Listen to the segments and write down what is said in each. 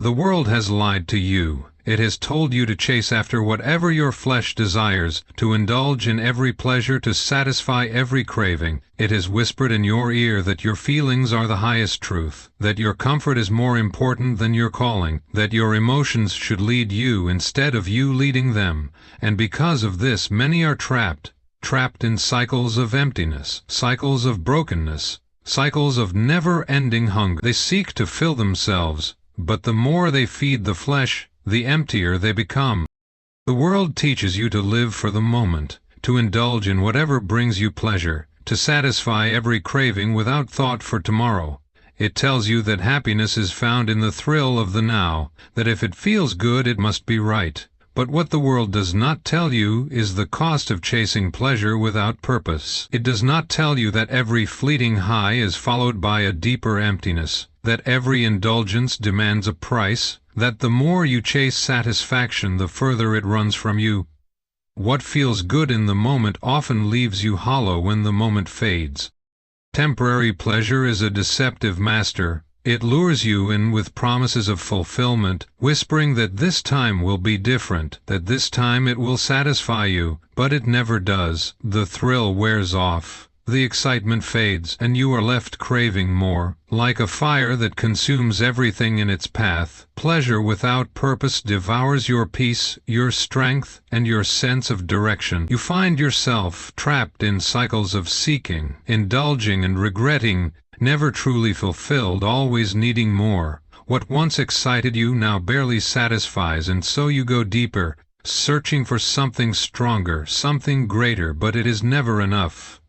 The world has lied to you. It has told you to chase after whatever your flesh desires, to indulge in every pleasure, to satisfy every craving. It has whispered in your ear that your feelings are the highest truth, that your comfort is more important than your calling, that your emotions should lead you instead of you leading them. And because of this, many are trapped in cycles of emptiness, cycles of brokenness, cycles of never-ending hunger. They seek to fill themselves, but the more they feed the flesh, the emptier they become. The world teaches you to live for the moment, to indulge in whatever brings you pleasure, to satisfy every craving without thought for tomorrow. It tells you that happiness is found in the thrill of the now, that if it feels good it must be right. But what the world does not tell you is the cost of chasing pleasure without purpose. It does not tell you that every fleeting high is followed by a deeper emptiness, that every indulgence demands a price, that the more you chase satisfaction the further it runs from you. What feels good in the moment often leaves you hollow when the moment fades. Temporary pleasure is a deceptive master. It lures you in with promises of fulfillment, whispering that this time will be different, that this time it will satisfy you, but it never does. The thrill wears off. The excitement fades, and you are left craving more. Like a fire that consumes everything in its path, pleasure without purpose devours your peace, your strength, and your sense of direction. You find yourself trapped in cycles of seeking, indulging and regretting, never truly fulfilled, always needing more. What once excited you now barely satisfies, and so you go deeper, searching for something stronger, something greater, but it is never enough.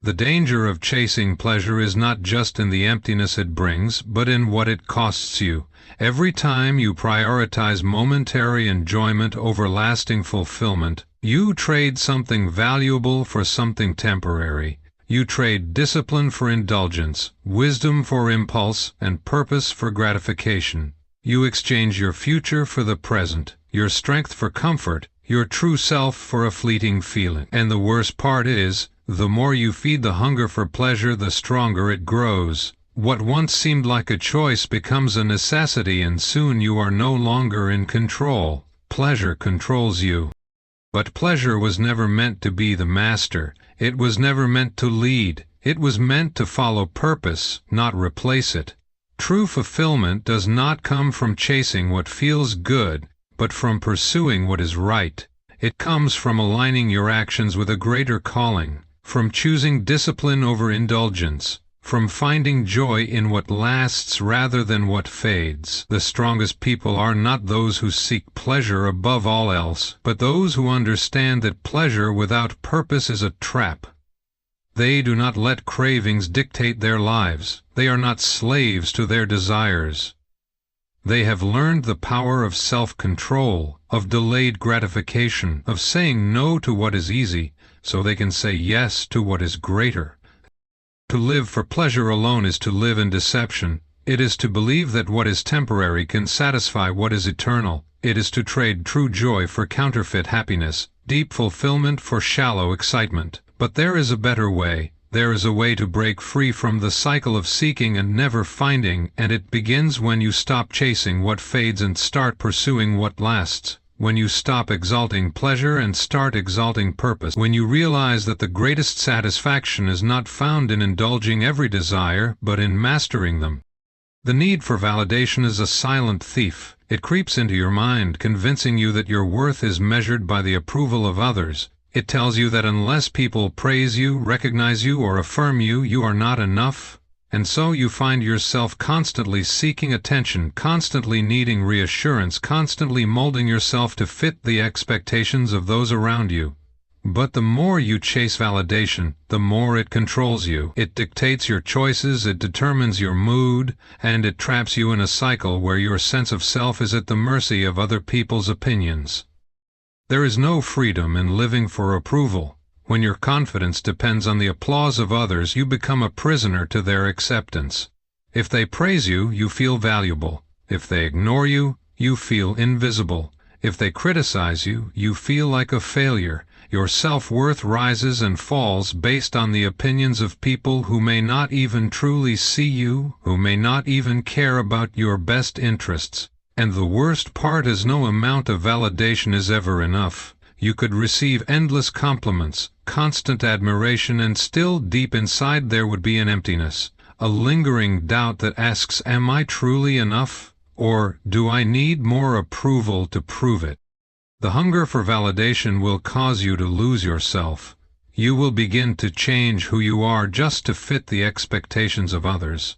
The danger of chasing pleasure is not just in the emptiness it brings, but in what it costs you. Every time you prioritize momentary enjoyment over lasting fulfillment, you trade something valuable for something temporary. You trade discipline for indulgence, wisdom for impulse, and purpose for gratification. You exchange your future for the present, your strength for comfort, your true self for a fleeting feeling. And the worst part is, the more you feed the hunger for pleasure, the stronger it grows. What once seemed like a choice becomes a necessity, and soon you are no longer in control. Pleasure controls you. But pleasure was never meant to be the master. It was never meant to lead. It was meant to follow purpose, not replace it. True fulfillment does not come from chasing what feels good, but from pursuing what is right. It comes from aligning your actions with a greater calling, from choosing discipline over indulgence, from finding joy in what lasts rather than what fades. The strongest people are not those who seek pleasure above all else, but those who understand that pleasure without purpose is a trap. They do not let cravings dictate their lives. They are not slaves to their desires. They have learned the power of self-control, of delayed gratification, of saying no to what is easy, so they can say yes to what is greater. To live for pleasure alone is to live in deception. It is to believe that what is temporary can satisfy what is eternal. It is to trade true joy for counterfeit happiness, deep fulfillment for shallow excitement. But there is a better way. There is a way to break free from the cycle of seeking and never finding, and it begins when you stop chasing what fades and start pursuing what lasts. When you stop exalting pleasure and start exalting purpose. When you realize that the greatest satisfaction is not found in indulging every desire, but in mastering them. The need for validation is a silent thief. It creeps into your mind, convincing you that your worth is measured by the approval of others. It tells you that unless people praise you, recognize you, or affirm you, you are not enough. And so you find yourself constantly seeking attention, constantly needing reassurance, constantly molding yourself to fit the expectations of those around you. But the more you chase validation, the more it controls you. It dictates your choices, it determines your mood, and it traps you in a cycle where your sense of self is at the mercy of other people's opinions. There is no freedom in living for approval. When your confidence depends on the applause of others, you become a prisoner to their acceptance. If they praise you, you feel valuable. If they ignore you, you feel invisible. If they criticize you, you feel like a failure. Your self-worth rises and falls based on the opinions of people who may not even truly see you, who may not even care about your best interests. And the worst part is no amount of validation is ever enough. You could receive endless compliments, constant admiration, and still deep inside there would be an emptiness, a lingering doubt that asks, am I truly enough? Or, do I need more approval to prove it? The hunger for validation will cause you to lose yourself. You will begin to change who you are just to fit the expectations of others.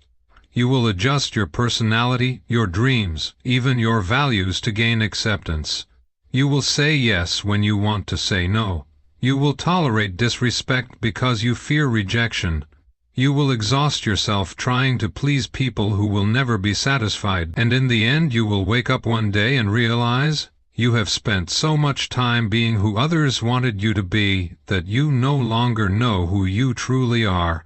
You will adjust your personality, your dreams, even your values to gain acceptance. You will say yes when you want to say no. You will tolerate disrespect because you fear rejection. You will exhaust yourself trying to please people who will never be satisfied, and in the end you will wake up one day and realize you have spent so much time being who others wanted you to be that you no longer know who you truly are.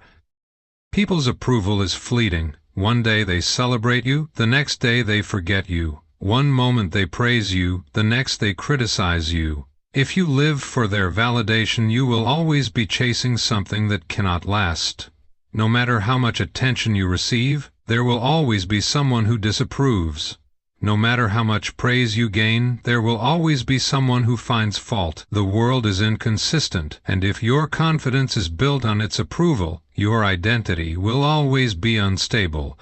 People's approval is fleeting. One day they celebrate you, the next day they forget you. One moment they praise you, the next they criticize you. If you live for their validation, you will always be chasing something that cannot last. No matter how much attention you receive, there will always be someone who disapproves. No matter how much praise you gain, there will always be someone who finds fault. The world is inconsistent, and if your confidence is built on its approval, your identity will always be unstable.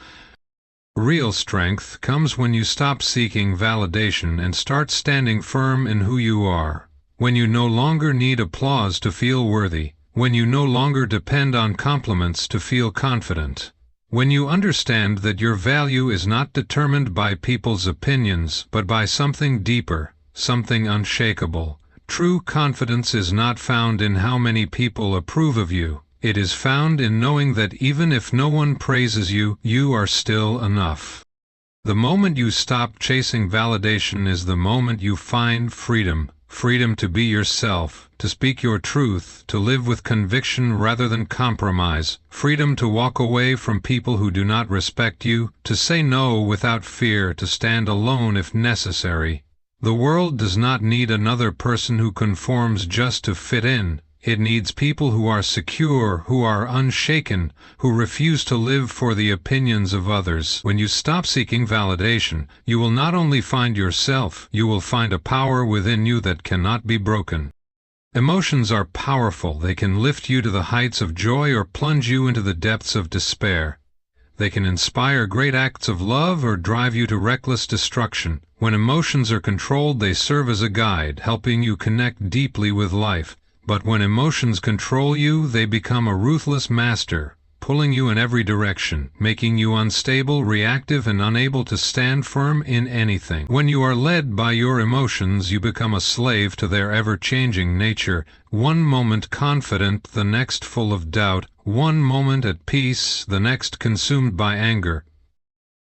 Real strength comes when you stop seeking validation and start standing firm in who you are. When you no longer need applause to feel worthy. When you no longer depend on compliments to feel confident. When you understand that your value is not determined by people's opinions, but by something deeper, something unshakable. True confidence is not found in how many people approve of you. It is found in knowing that even if no one praises you, you are still enough. The moment you stop chasing validation is the moment you find freedom. Freedom to be yourself, to speak your truth, to live with conviction rather than compromise. Freedom to walk away from people who do not respect you, to say no without fear, to stand alone if necessary. The world does not need another person who conforms just to fit in. It needs people who are secure, who are unshaken, who refuse to live for the opinions of others. When you stop seeking validation, you will not only find yourself, you will find a power within you that cannot be broken. Emotions are powerful. They can lift you to the heights of joy or plunge you into the depths of despair. They can inspire great acts of love or drive you to reckless destruction. When emotions are controlled, they serve as a guide, helping you connect deeply with life. But when emotions control you, they become a ruthless master, pulling you in every direction, making you unstable, reactive, and unable to stand firm in anything. When you are led by your emotions, you become a slave to their ever-changing nature, one moment confident, the next full of doubt, one moment at peace, the next consumed by anger.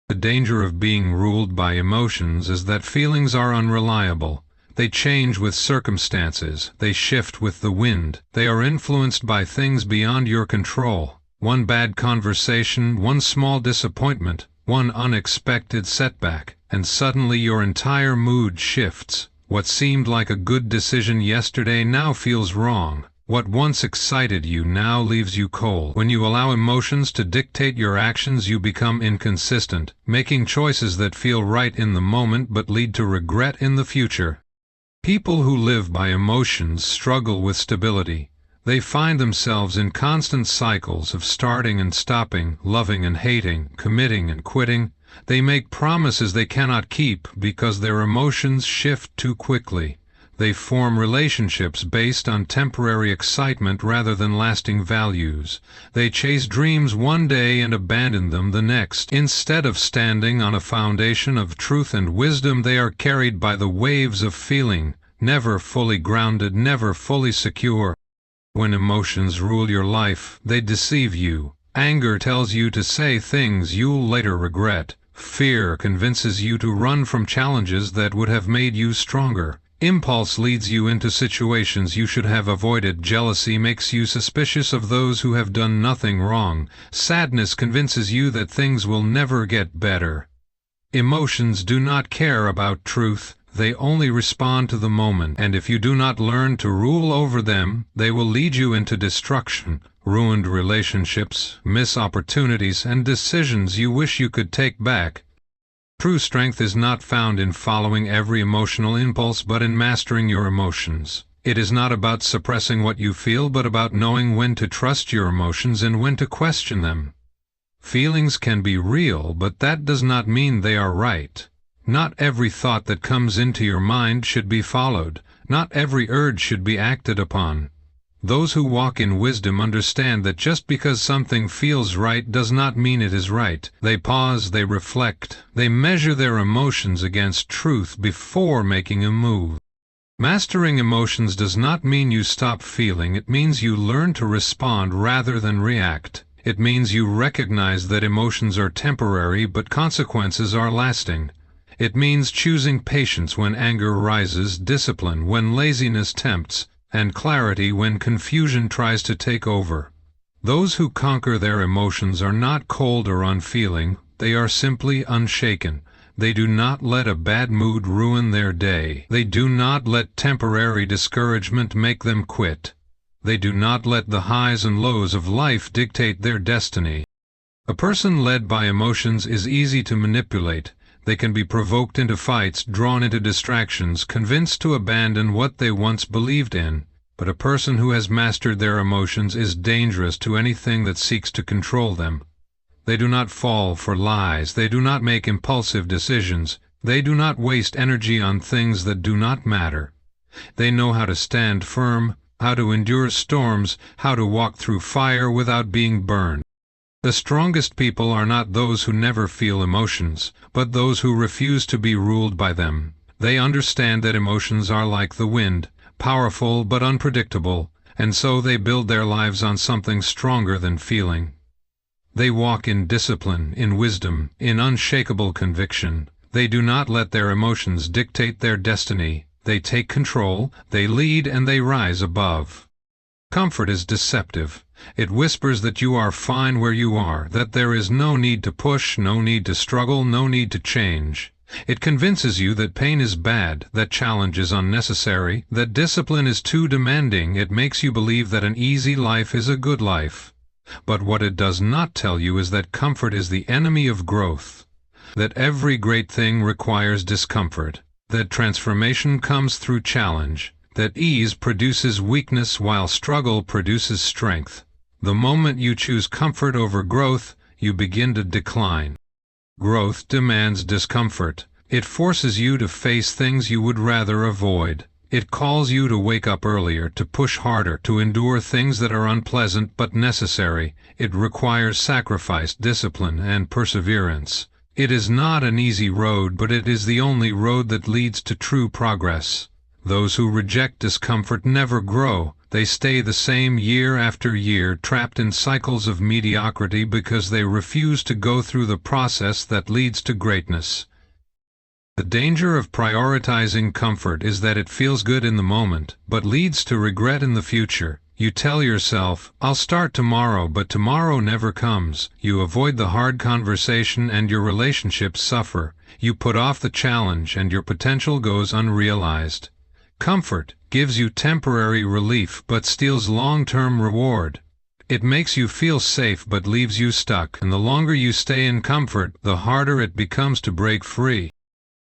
The danger of being ruled by emotions is that feelings are unreliable. They change with circumstances, they shift with the wind, they are influenced by things beyond your control. One bad conversation, one small disappointment, one unexpected setback, and suddenly your entire mood shifts. What seemed like a good decision yesterday now feels wrong. What once excited you now leaves you cold. When you allow emotions to dictate your actions, you become inconsistent, making choices that feel right in the moment but lead to regret in the future. People who live by emotions struggle with stability. They find themselves in constant cycles of starting and stopping, loving and hating, committing and quitting. They make promises they cannot keep because their emotions shift too quickly. They form relationships based on temporary excitement rather than lasting values. They chase dreams one day and abandon them the next. Instead of standing on a foundation of truth and wisdom, they are carried by the waves of feeling, never fully grounded, never fully secure. When emotions rule your life, they deceive you. Anger tells you to say things you'll later regret. Fear convinces you to run from challenges that would have made you stronger. Impulse leads you into situations you should have avoided. Jealousy makes you suspicious of those who have done nothing wrong. Sadness convinces you that things will never get better. Emotions do not care about truth. They only respond to the moment, and if you do not learn to rule over them, they will lead you into destruction, ruined relationships, missed opportunities, and decisions you wish you could take back. True strength is not found in following every emotional impulse but in mastering your emotions. It is not about suppressing what you feel but about knowing when to trust your emotions and when to question them. Feelings can be real, but that does not mean they are right. Not every thought that comes into your mind should be followed. Not every urge should be acted upon. Those who walk in wisdom understand that just because something feels right does not mean it is right. They pause, they reflect, they measure their emotions against truth before making a move. Mastering emotions does not mean you stop feeling, it means you learn to respond rather than react. It means you recognize that emotions are temporary but consequences are lasting. It means choosing patience when anger rises, discipline when laziness tempts, and clarity when confusion tries to take over. Those who conquer their emotions are not cold or unfeeling, they are simply unshaken. They do not let a bad mood ruin their day. They do not let temporary discouragement make them quit. They do not let the highs and lows of life dictate their destiny. A person led by emotions is easy to manipulate. They can be provoked into fights, drawn into distractions, convinced to abandon what they once believed in. But a person who has mastered their emotions is dangerous to anything that seeks to control them. They do not fall for lies. They do not make impulsive decisions. They do not waste energy on things that do not matter. They know how to stand firm, how to endure storms, how to walk through fire without being burned. The strongest people are not those who never feel emotions, but those who refuse to be ruled by them. They understand that emotions are like the wind, powerful but unpredictable, and so they build their lives on something stronger than feeling. They walk in discipline, in wisdom, in unshakable conviction. They do not let their emotions dictate their destiny. They take control, they lead, and they rise above. Comfort is deceptive. It whispers that you are fine where you are, that there is no need to push, no need to struggle, no need to change. It convinces you that pain is bad, that challenge is unnecessary, that discipline is too demanding. It makes you believe that an easy life is a good life. But what it does not tell you is that comfort is the enemy of growth, that every great thing requires discomfort, that transformation comes through challenge, that ease produces weakness while struggle produces strength. The moment you choose comfort over growth, you begin to decline. Growth demands discomfort. It forces you to face things you would rather avoid. It calls you to wake up earlier, to push harder, to endure things that are unpleasant but necessary. It requires sacrifice, discipline, and perseverance. It is not an easy road, but it is the only road that leads to true progress. Those who reject discomfort never grow. They stay the same year after year, trapped in cycles of mediocrity because they refuse to go through the process that leads to greatness. The danger of prioritizing comfort is that it feels good in the moment, but leads to regret in the future. You tell yourself, "I'll start tomorrow," but tomorrow never comes. You avoid the hard conversation and your relationships suffer. You put off the challenge and your potential goes unrealized. Comfort gives you temporary relief but steals long-term reward. It makes you feel safe but leaves you stuck, and the longer you stay in comfort, the harder it becomes to break free.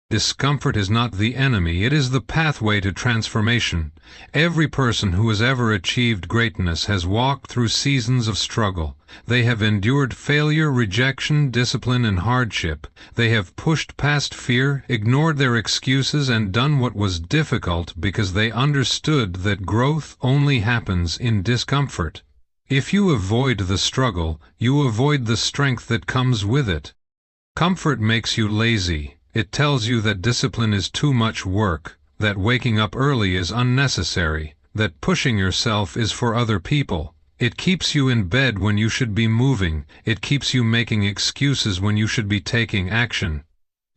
Discomfort is not the enemy, it is the pathway to transformation. Every person who has ever achieved greatness has walked through seasons of struggle. They have endured failure, rejection, discipline, and hardship. They have pushed past fear, ignored their excuses, and done what was difficult because they understood that growth only happens in discomfort. If you avoid the struggle, you avoid the strength that comes with it. Comfort makes you lazy. It tells you that discipline is too much work, that waking up early is unnecessary, that pushing yourself is for other people. It keeps you in bed when you should be moving. It keeps you making excuses when you should be taking action.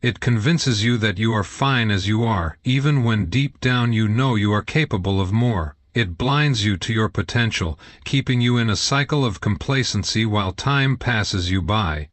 It convinces you that you are fine as you are, even when deep down you know you are capable of more. It blinds you to your potential, keeping you in a cycle of complacency while time passes you by.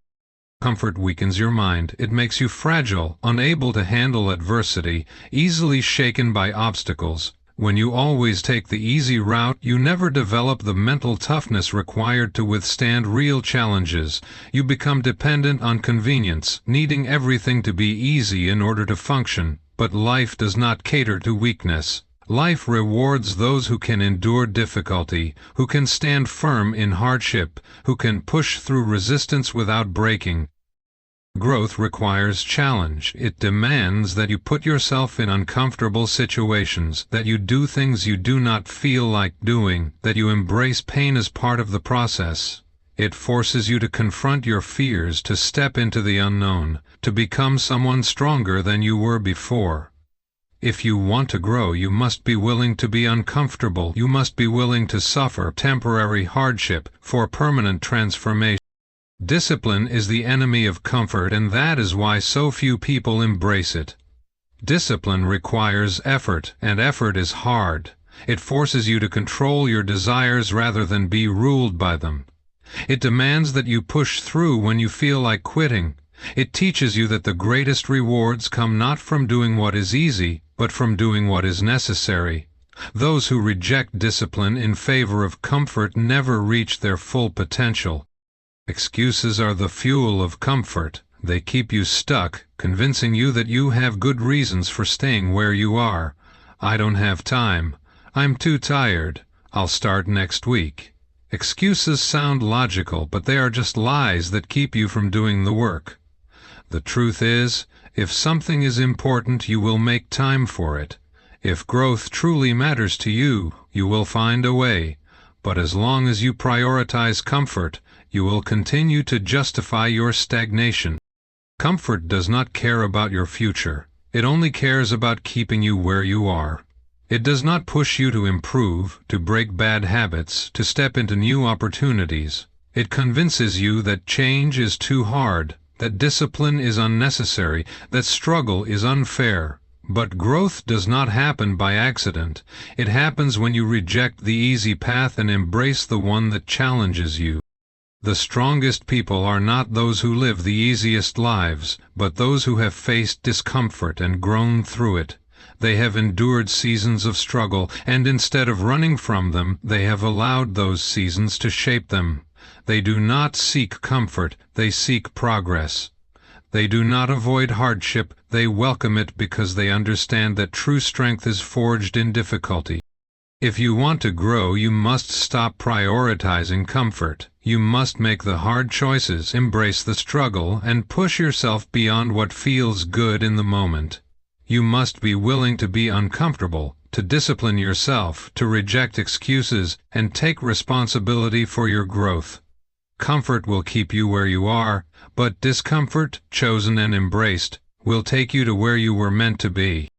Comfort weakens your mind. It makes you fragile, unable to handle adversity, easily shaken by obstacles. When you always take the easy route, you never develop the mental toughness required to withstand real challenges. You become dependent on convenience, needing everything to be easy in order to function. But life does not cater to weakness. Life rewards those who can endure difficulty, who can stand firm in hardship, who can push through resistance without breaking. Growth requires challenge. It demands that you put yourself in uncomfortable situations, that you do things you do not feel like doing, that you embrace pain as part of the process. It forces you to confront your fears, to step into the unknown, to become someone stronger than you were before. If you want to grow, you must be willing to be uncomfortable. You must be willing to suffer temporary hardship for permanent transformation. Discipline is the enemy of comfort, and that is why so few people embrace it. Discipline requires effort, and effort is hard. It forces you to control your desires rather than be ruled by them. It demands that you push through when you feel like quitting. It teaches you that the greatest rewards come not from doing what is easy, but from doing what is necessary. Those who reject discipline in favor of comfort never reach their full potential. Excuses are the fuel of comfort. They keep you stuck, convincing you that you have good reasons for staying where you are. I don't have time. I'm too tired. I'll start next week. Excuses sound logical, but they are just lies that keep you from doing the work. The truth is, if something is important, you will make time for it. If growth truly matters to you, you will find a way. But as long as you prioritize comfort, you will continue to justify your stagnation. Comfort does not care about your future. It only cares about keeping you where you are. It does not push you to improve, to break bad habits, to step into new opportunities. It convinces you that change is too hard, that discipline is unnecessary, that struggle is unfair. But growth does not happen by accident. It happens when you reject the easy path and embrace the one that challenges you. The strongest people are not those who live the easiest lives, but those who have faced discomfort and grown through it. They have endured seasons of struggle, and instead of running from them, they have allowed those seasons to shape them. They do not seek comfort, they seek progress. They do not avoid hardship, they welcome it because they understand that true strength is forged in difficulty. If you want to grow, you must stop prioritizing comfort. You must make the hard choices, embrace the struggle, and push yourself beyond what feels good in the moment. You must be willing to be uncomfortable, to discipline yourself, to reject excuses, and take responsibility for your growth. Comfort will keep you where you are, but discomfort, chosen and embraced, will take you to where you were meant to be.